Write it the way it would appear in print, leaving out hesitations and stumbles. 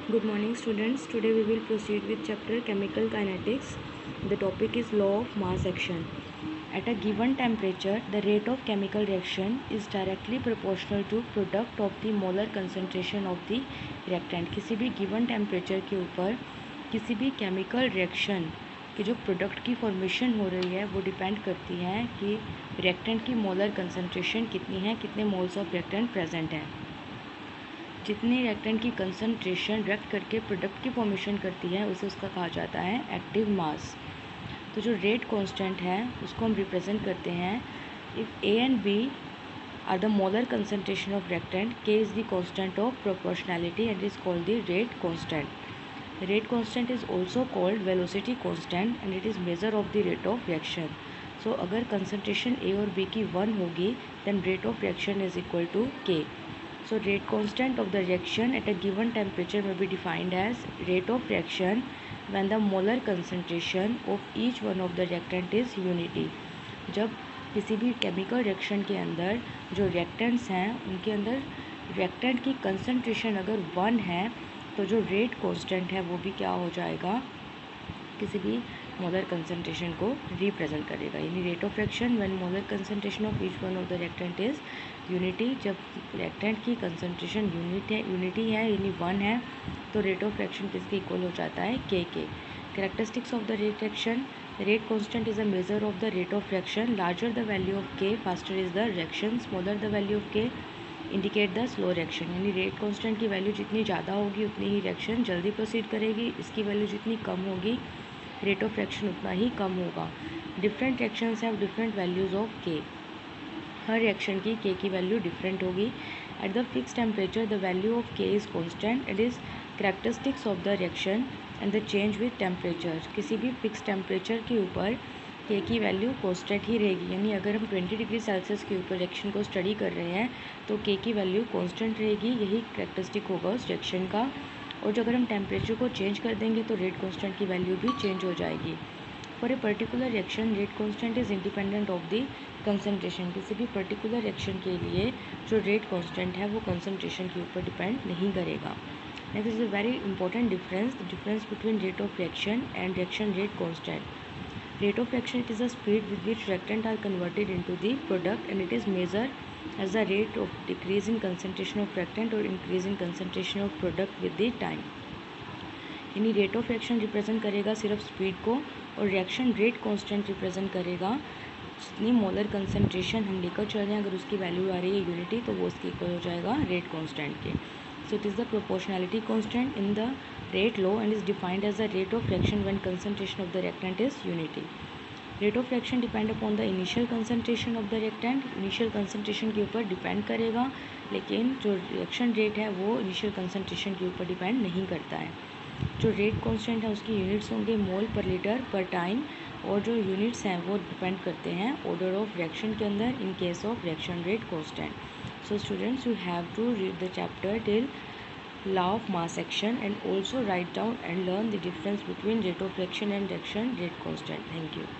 Good morning students. Today we will proceed with chapter Chemical Kinetics. The topic is law of mass action. At a given temperature, the rate of chemical reaction is directly proportional to product of the molar concentration of the reactant. किसी भी given temperature के ऊपर किसी भी chemical reaction की जो product की formation हो रही है वो डिपेंड करती है कि रिएक्टेंट की मोलर कंसंट्रेशन कितनी है, कितने मोल्स ऑफ रिएक्टेंट प्रेजेंट है। जितनी रिएक्टेंट की कंसंट्रेशन रिएक्ट करके प्रोडक्ट की फॉर्मेशन करती है उसे उसका कहा जाता है एक्टिव मास। तो जो रेट कांस्टेंट है उसको हम रिप्रेजेंट करते हैं if A and B are the molar concentration of reactant, K is the constant of proportionality and is called the rate constant. Rate constant is also called velocity constant and it is measure of the rate of reaction. So अगर concentration A और B की 1 होगी then rate of reaction is equal to K. So rate constant of the reaction at a given temperature may be defined as rate of reaction when the molar concentration of each one of the reactant is unity। जब किसी भी chemical reaction के अंदर जो reactants हैं उनके अंदर reactant की कंसंट्रेशन अगर 1 है तो जो रेट कांस्टेंट है वो भी क्या हो जाएगा, किसी भी मोलर कंसंट्रेशन को रिप्रेजेंट करेगा। यानी rate of reaction when molar concentration of each one of the reactant is unity. जब रिएक्टेंट की कंसंट्रेशन यूनिटी है यानी 1 है तो रेट ऑफ रिएक्शन किसके इक्वल हो जाता है, K. Characteristics of the rate reaction, rate constant is a measure of the rate of reaction. Larger the value of K faster is the reaction, smaller the value of K indicate the slow reaction. यानी rate constant की value जितनी ज़्यादा होगी उतनी ही reaction जल्दी proceed करेगी, इसकी value जितनी कम होगी रेट ऑफ रिएक्शन उतना ही कम होगा। Different reactions have different values of K. हर रिएक्शन की के की वैल्यू डिफरेंट होगी। At the fix temperature the value of K is constant. It is characteristics of the reaction and the change with temperature. किसी भी fix temperature के ऊपर के की वैल्यू कॉन्स्टेंट ही रहेगी। यानी अगर हम 20 डिग्री सेल्सियस के ऊपर रिएक्शन को स्टडी कर रहे हैं तो के की वैल्यू कॉन्स्टेंट रहेगी, यही कैरेक्टरिस्टिक होगा उस रिएक्शन का। और जो अगर हम टेम्परेचर को चेंज कर देंगे तो रेट कांस्टेंट की वैल्यू भी चेंज हो जाएगी। For a particular reaction rate constant is independent of the concentration. किसी भी पर्टिकुलर रिएक्शन के लिए जो रेट कांस्टेंट है वो कंसंट्रेशन के ऊपर डिपेंड नहीं करेगा। Next is a very important difference, the difference between rate of reaction and reaction rate constant. Rate of reaction, it is the speed with which reactant are converted into the product and it is measured as the rate of decrease in concentration of reactant or increase in concentration of product with the time। यानी rate of reaction represent करेगा सिर्फ speed को और reaction rate constant represent करेगा जितनी molar concentration हम लेकर चल रहे हैं, अगर उसकी वैल्यू आ रही है यूनिटी तो वो उसके इक्वल हो जाएगा रेट कांस्टेंट के। So it is the proportionality constant in the rate law and is defined as the rate of reaction when concentration of the reactant is unity। Rate of reaction depend upon the initial concentration of the reactant. Initial concentration के ऊपर depend करेगा, लेकिन जो reaction rate है वो initial concentration के ऊपर depend नहीं करता है। जो रेट कांस्टेंट है उसकी यूनिट्स होंगे मोल पर लीटर पर टाइम, और जो यूनिट्स हैं वो डिपेंड करते हैं ऑर्डर ऑफ रिएक्शन के अंदर in case of reaction rate constant. So students, you have to read the chapter till law of mass action and also write down and learn the difference between rate of reaction and reaction rate constant। Thank you।